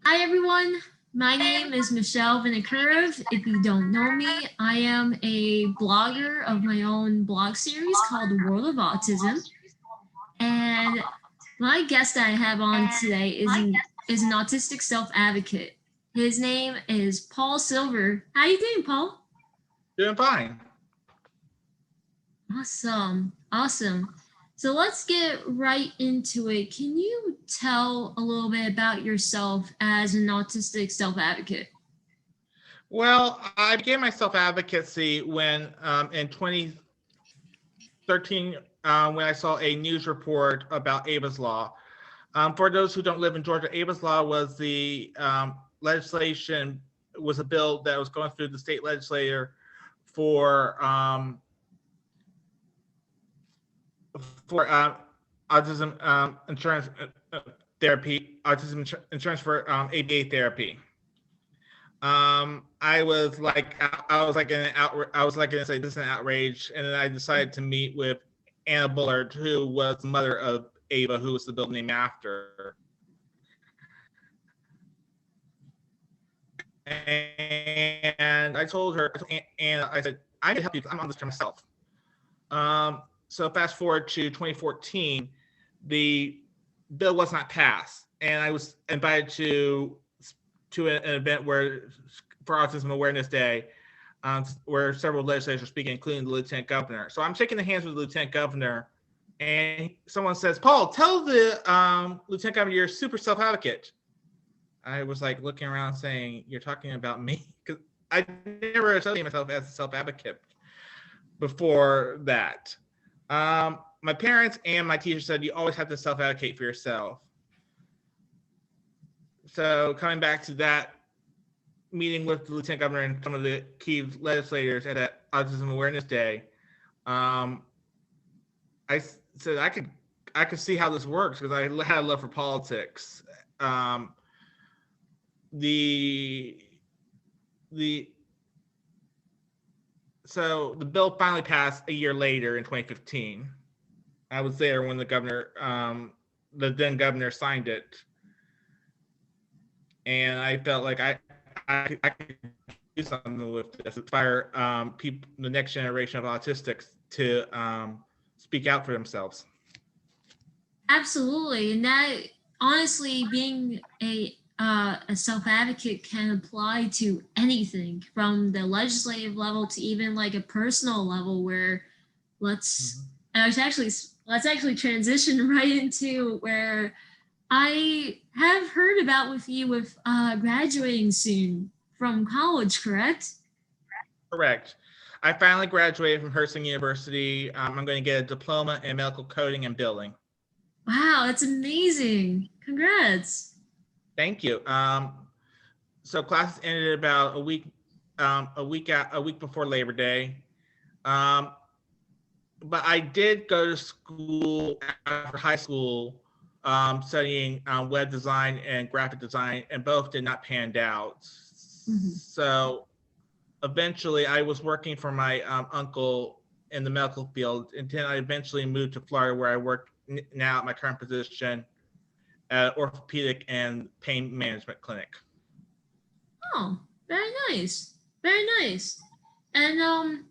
Hi everyone, my name is Michelle Vinokurov. If you don't know me, I am a blogger of my own blog series called World of Autism. And my guest that I have on today is an autistic self-advocate. His name is Paul Silver. How you doing, Paul? Doing fine. Awesome. So let's get right into it. Can you tell a little bit about yourself as an autistic self-advocate? Well, I began my self advocacy when in 2013 when I saw a news report about Ava's Law. For those who don't live in Georgia, Ava's Law was the legislation, was a bill that was going through the state legislature for for autism insurance therapy, autism insurance for ABA therapy. I was like in an I was like gonna say this is an outrage, and then I decided to meet with Anna Bullard, who was the mother of Ava, who was the bill named after. And I told her, and I said, I can help you. I'm on this for myself. So fast forward to 2014, the bill was not passed, and I was invited to an event where for Autism Awareness Day, where several legislators are speaking, including the lieutenant governor. So I'm shaking the hands with the lieutenant governor, and someone says, "Paul, tell the lieutenant governor you're a super self-advocate." I was like looking around, saying, "You're talking about me?" Because I never associated myself as a self-advocate before that. My parents and my teacher said you always have to self-advocate for yourself. So coming back to that meeting with the lieutenant governor and some of the key legislators at that Autism Awareness Day, um, I said I could see how this works because I had a love for politics. The the So the bill finally passed a year later in 2015. I was there when the then governor, signed it, and I felt like I could do something with this, inspire people, the next generation of autistics to speak out for themselves. Absolutely, and that honestly, being a self advocate can apply to anything from the legislative level to even like a personal level. Where let's Mm-hmm. I was actually let's actually transition right into where I have heard about with you with graduating soon from college, correct? Correct. I finally graduated from Herzing University. I'm going to get a diploma in medical coding and billing. Wow, that's amazing! Congrats. Thank you. So classes ended about a week before Labor Day. Um, but I did go to school after high school, studying web design and graphic design, and both did not pan out. Mhm. So eventually, I was working for my uncle in the medical field, and then I eventually moved to Florida, where I work now at my current position at orthopedic and pain management clinic. Oh, very nice. Very nice. And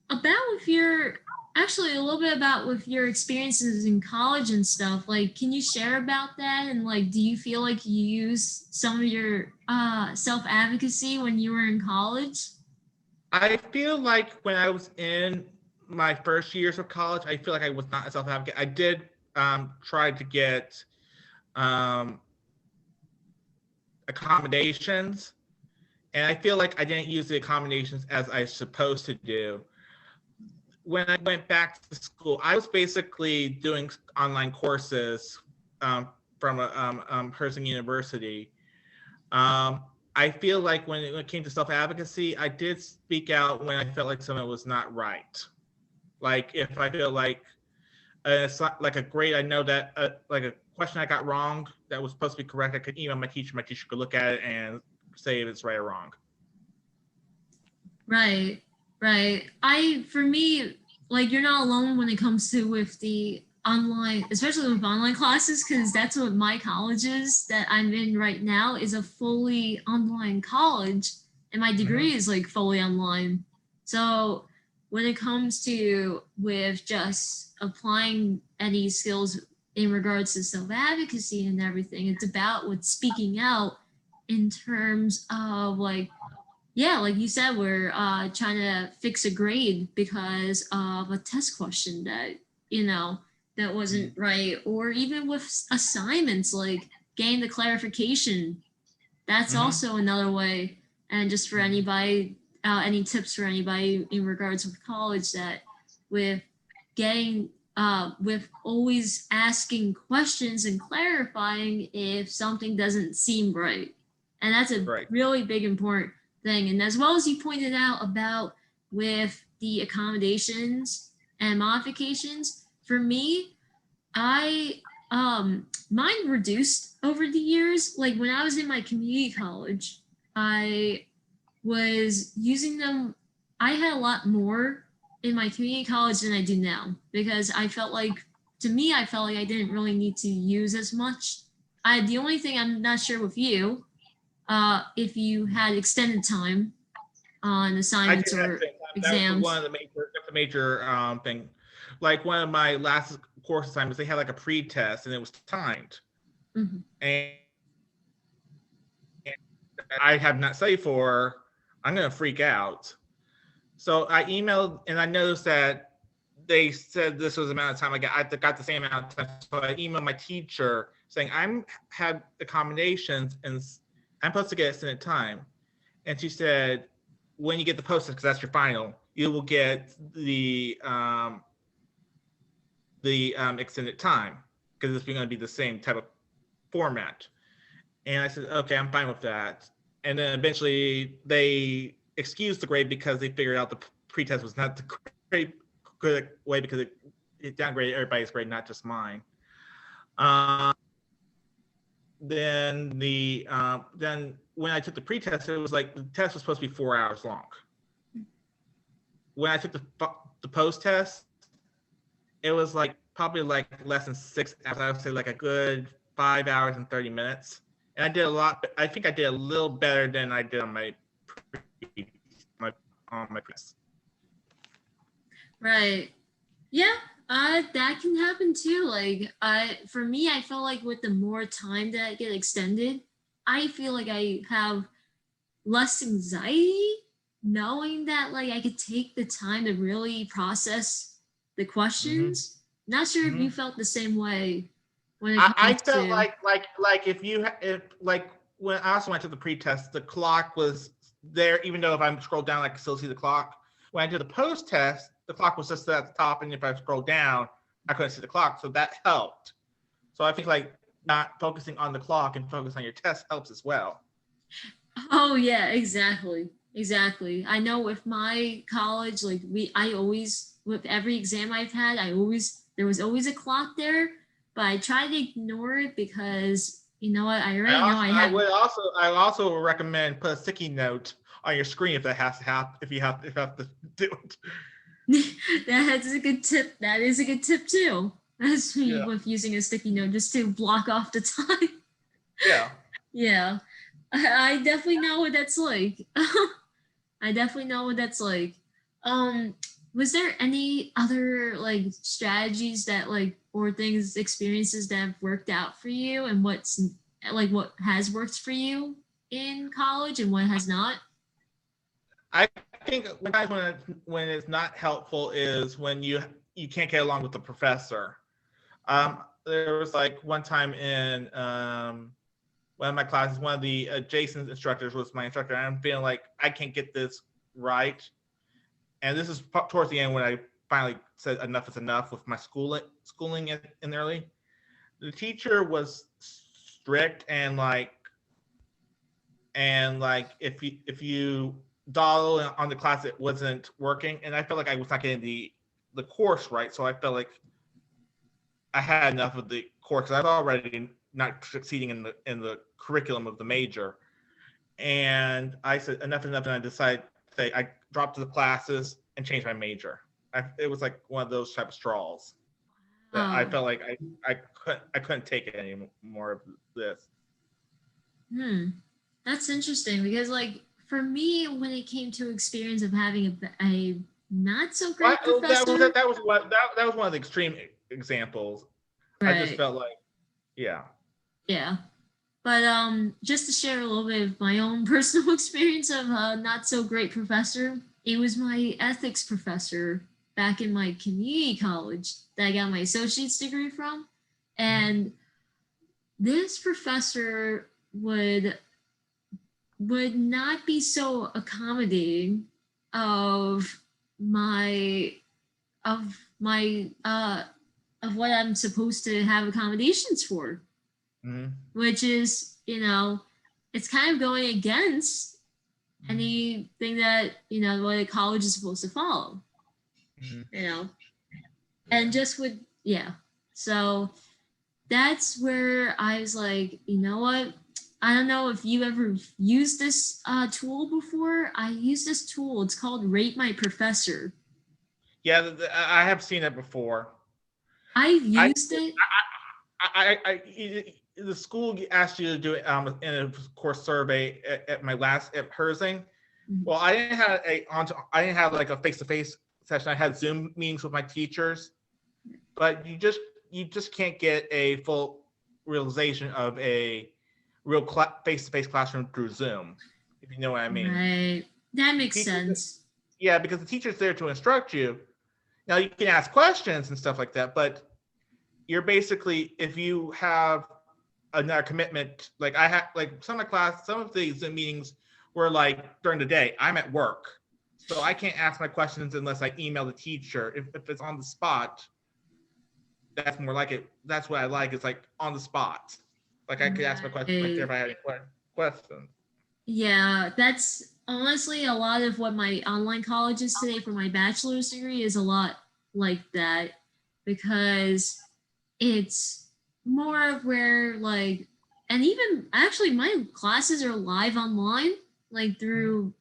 about with your actually a little bit about with your experiences in college and stuff. Like, can you share about that? And like, do you feel like you use some of your self advocacy when you were in college? I feel like when I was in my first years of college, I feel like I was not a self advocate. I did try to get um, accommodations, and I feel like I didn't use the accommodations as I was supposed to do. When I went back to school, I was basically doing online courses from Herzing University. Um, I feel like when it came to self advocacy, I did speak out when I felt like something was not right. Like if I feel like it's not like a grade, I know that like a question I got wrong that was supposed to be correct, I could email my teacher. My teacher could look at it and say if it's right or wrong. Right, right. For me, like you're not alone when it comes to with the online, especially with online classes, because that's what my college is that I'm in right now is a fully online college, and my degree is like fully online. So when it comes to with just applying any skills in regards to self advocacy and everything, it's about with speaking out in terms of like yeah, like you said, we're trying to fix a grade because of a test question that, you know, that wasn't right. Or even with assignments, like getting the clarification. That's also another way. And just for anybody, any tips for anybody in regards with college that with getting, with always asking questions and clarifying if something doesn't seem right. And that's a Right. really big important thing. And as well as you pointed out about with the accommodations and modifications, for me, I mine reduced over the years. Like when I was in my community college, I was using them. I had a lot more in my community college than I do now because I felt like, to me, I felt like I didn't really need to use as much. The only thing I'm not sure with you, if you had extended time on I assignments did that or thing. That was one exams. of the major, that's a major thing. Like one of my last course assignments, they had like a pre-test and it was timed, Mhm. and I have not studied for. I'm gonna freak out. So I emailed and I noticed that they said this was the amount of time I got the same amount of time. So I emailed my teacher saying I'm had accommodations and I'm supposed to get extended time. And she said, when you get the post because that's your final, you will get the extended time because it's going to be the same type of format. And I said, okay, I'm fine with that. And then eventually they excused the grade because they figured out the pretest was not the great good way because it downgraded everybody's grade, not just mine. Um, then when I took the pretest, it was like the test was supposed to be 4 hours long. When I took the post test, it was like probably like less than 6 hours. I would say like a good 5 hours and 30 minutes. And I did a lot. I think I did a little better than I did on my on my press. Right. Yeah, that can happen too. Like, for me, I felt like with the more time that I get extended, I feel like I have less anxiety knowing that like I could take the time to really process the Mm-hmm. questions. Not sure if Mm-hmm. you felt the same way when it I comes felt to. like if like when I also went to the pretest, the clock was there. Even though if I scroll down, I can still see the clock. When I did the post test, the clock was just at the top, and if I scroll down, I couldn't see the clock. So that helped. So I think like not focusing on the clock and focus on your test helps as well. Oh yeah, exactly. Exactly. I know with my college, like I always, with every exam I've had, there was always a clock there, but I try to ignore it because you know what, I already know I have. I also recommend put a sticky note on your screen if that has to happen if you have to do it. That's a good tip. That is a good tip too. That's me Yeah. with using a sticky note just to block off the time. Yeah. Yeah. I definitely know what that's like. I definitely know what that's like. Um, was there any other like strategies that like or things experiences that have worked out for you and what's like what has worked for you in college and what has not? I think when it's not helpful is when you can't get along with the professor. There was like one time in one of my classes, one of the Jason's instructors was my instructor, and I'm feeling like I can't get this right. And this is towards the end when I finally said enough is enough with my schooling in early. The teacher was strict and like if you dawdle on the class it wasn't working, and I felt like I was not getting the course right, so I felt like I had enough of the course because I was already not succeeding in the curriculum of the major, and I said enough is enough, and I decided I dropped the classes and changed my major. It was like one of those type of straws. that I Oh, felt like I couldn't take it anymore of this. hmm. That's interesting because, like, for me, when it came to experience of having a not so great professor, That was one of the extreme examples. I just right? felt like, yeah. Yeah. But just to share a little bit of my own personal experience of a not so great professor, it was my ethics professor back in my community college that I got my associate's degree from, and this professor would not be so accommodating of my of my of what I'm supposed to have accommodations for, Mm-hmm. which is, it's kind of going against anything that, what a college is supposed to follow, Mm-hmm. you know. And Yeah. just with, yeah. So that's where I was like, you know what? I don't know if you ever used this tool before. I use this tool. It's called Rate My Professor. Yeah, I have seen it before. I've I used it. the school asked you to do it in a course survey at my last at Herzing. Mhm. Well, I didn't have like a face to face session. I had Zoom meetings with my teachers, but you just can't get a full realization of a real face to face classroom through Zoom, if you know what I mean. Right. That The makes teachers, sense. yeah, because the teacher's there to instruct you. Now you can ask questions and stuff like that, but you're basically, if you have another commitment, like I have, like some of the Zoom meetings were like during the day. I'm at work, so I can't ask my questions unless I email the teacher. If it's on the spot, that's more like it. That's what I like. It's like on the spot. Like I could ask my question right there Right. if I had any questions. Yeah, that's honestly a lot of what my online colleges today for my bachelor's degree is a lot like that, because it's more of where, like, and even actually my classes are live online, like through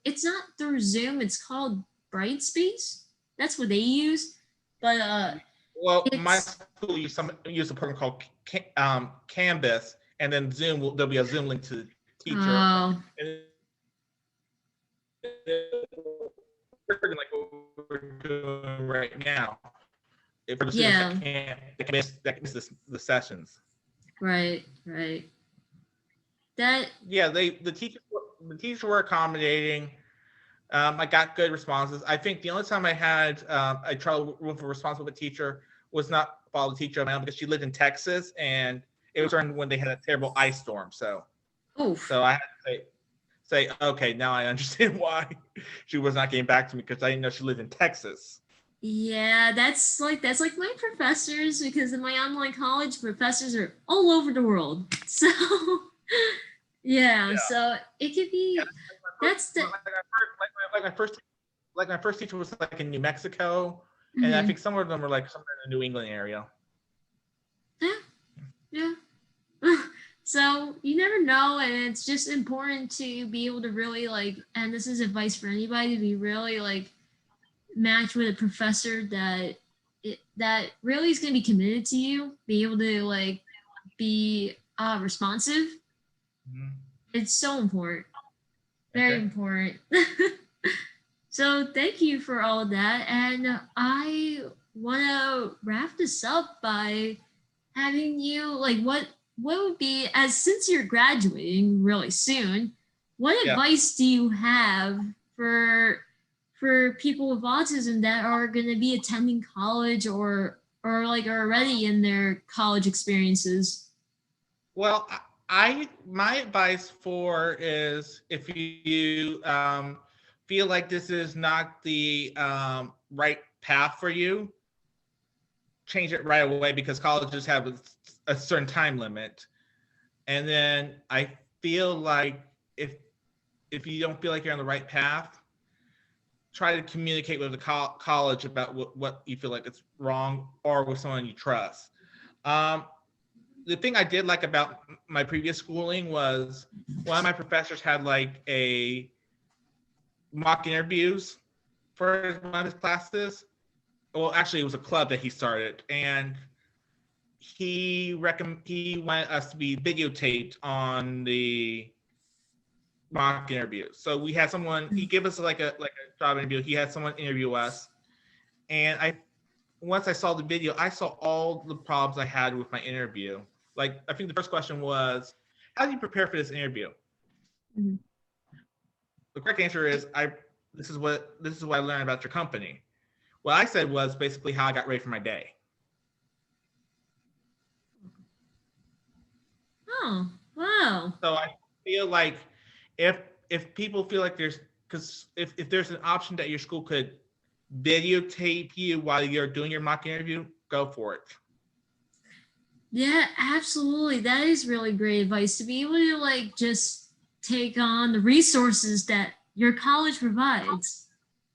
it's not through Zoom, it's called Brightspace. That's what they use. But Well, my it's school use a program called Canvas, and then there'll be a Zoom link to the teacher, oh and like what we're doing right now. For the students yeah, that miss the sessions. right. That Yeah, the teachers were accommodating. I got good responses. I think the only time I had a trouble with a response with a teacher was not follow the teacher around because she lived in Texas and it was during when they had a terrible ice storm. So oof. I had to say okay, now I understand why she was not getting back to me because I didn't know she lived in Texas. Yeah, that's like my professors, because in my online college professors are all over the world. So yeah, Yeah, so it could yeah. be that's the Like my first teacher was like in New Mexico, and I mhm. think some of them were like somewhere in the New England area. Yeah, yeah. So you never know, and it's just important to be able to really, like, and this is advice for anybody, to be really like match with a professor that really is going to be committed to you, be able to like be responsive. Mhm. It's so important, very Okay. important. So thank you for all of that, and I want to wrap this up by having you, like, what would be, as since you're graduating really soon, what Yeah. advice do you have for for people with autism that are going to be attending college, or like are already in their college experiences? Well, my advice for is if you feel like this is not the right path for you, change it right away because colleges have a certain time limit. And then I feel like if if you don't feel like you're on the right path, try to communicate with the college about what you feel like it's wrong or with someone you trust. Um, the thing I did like about my previous schooling was one of my professors had like a mock interviews for one of his classes well, actually, it was a club that he started, and he wanted us to be videotaped on the mock interview. So we had someone. He gave us like a job interview. He had someone interview us, and once I saw the video, I saw all the problems I had with my interview. Like, I think the first question was, how do you prepare for this interview? Mm-hmm. The correct answer is, this is what I learned about your company. What I said was basically how I got ready for my day. Oh, wow. So I feel like if people feel like because if there's an option that your school could videotape you while you're doing your mock interview, go for it. Yeah, absolutely. That is really great advice to be able to like just take on the resources that your college provides.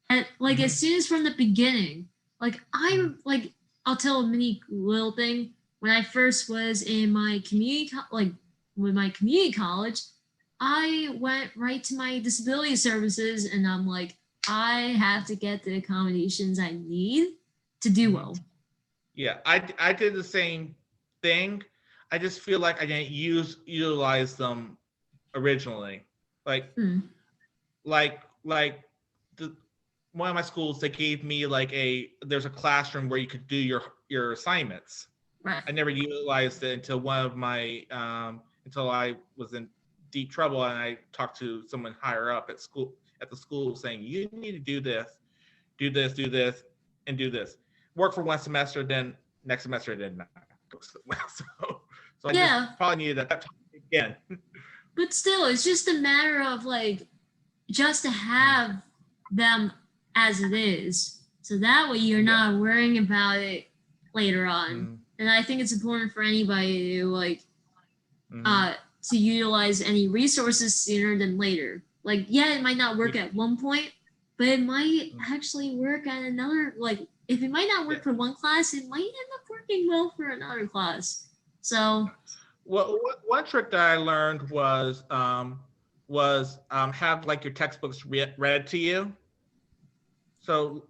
And like as soon as from the beginning, like I'll tell a mini little thing. When I first was in my with my community college, I went right to my disability services and I'm like, I have to get the accommodations I need to do well. Yeah, I did the same thing. I just feel like I didn't utilize them originally. Like the one of my schools, they gave me like there's a classroom where you could do your assignments. Right. I never utilized it until until I was in deep trouble and I talked to someone higher up at the school saying, you need to do this, and do this. Work for one semester, then next semester it did not go so well. So I just probably needed that time again. But still, it's just a matter of like just to have them as it is. So that way you're not worrying about it later on. And I think it's important for anybody to like to utilize any resources sooner than later. Like, yeah, it might not work at one point, but it might actually work at another. Like, if it might not work for one class, it might end up working well for another class. So, well, one trick that I learned was have like your textbooks read to you. So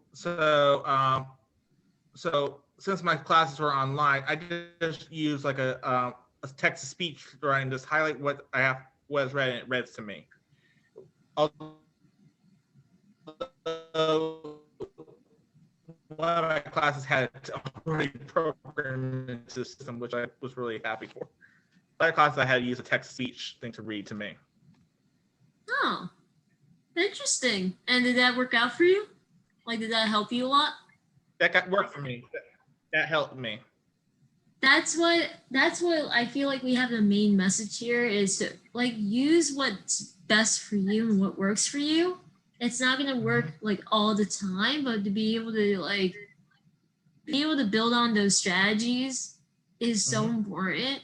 since my classes were online, I just use like a text to speech writing, just highlight what is read and it reads to me. Although one of my classes had already programmed into the system, which I was really happy for. Other classes I had to use a text to speech thing to read to me. Oh, interesting. And did that work out for you? Like, did that help you a lot? That worked for me. That helped me. That's what I feel like we have the main message here is to like use what's best for you and what works for you. It's not gonna work like all the time, but to be able to build on those strategies is so important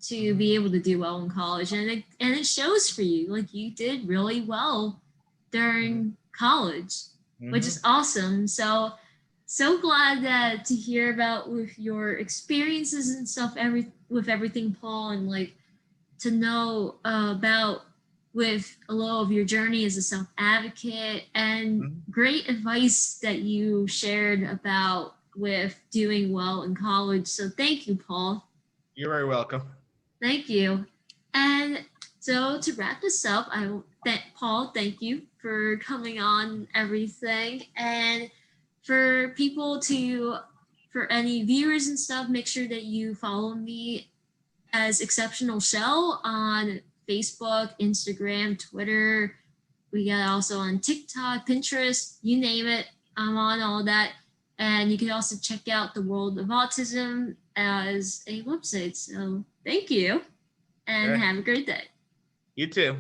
to be able to do well in college, and it shows for you. Like you did really well during college, which is awesome. So glad that to hear about with your experiences and stuff with everything, Paul, and like to know about with a little of your journey as a self-advocate and great advice that you shared about with doing well in college. So thank you, Paul. You're very welcome. Thank you. And so to wrap this up, I will Paul, thank you for coming on everything. And for any viewers and stuff, make sure that you follow me as Exceptional Shell on Facebook, Instagram, Twitter. We got also on TikTok, Pinterest, you name it. I'm on all that. And you can also check out the World of Autism as a website. So thank you and have a great day. You too.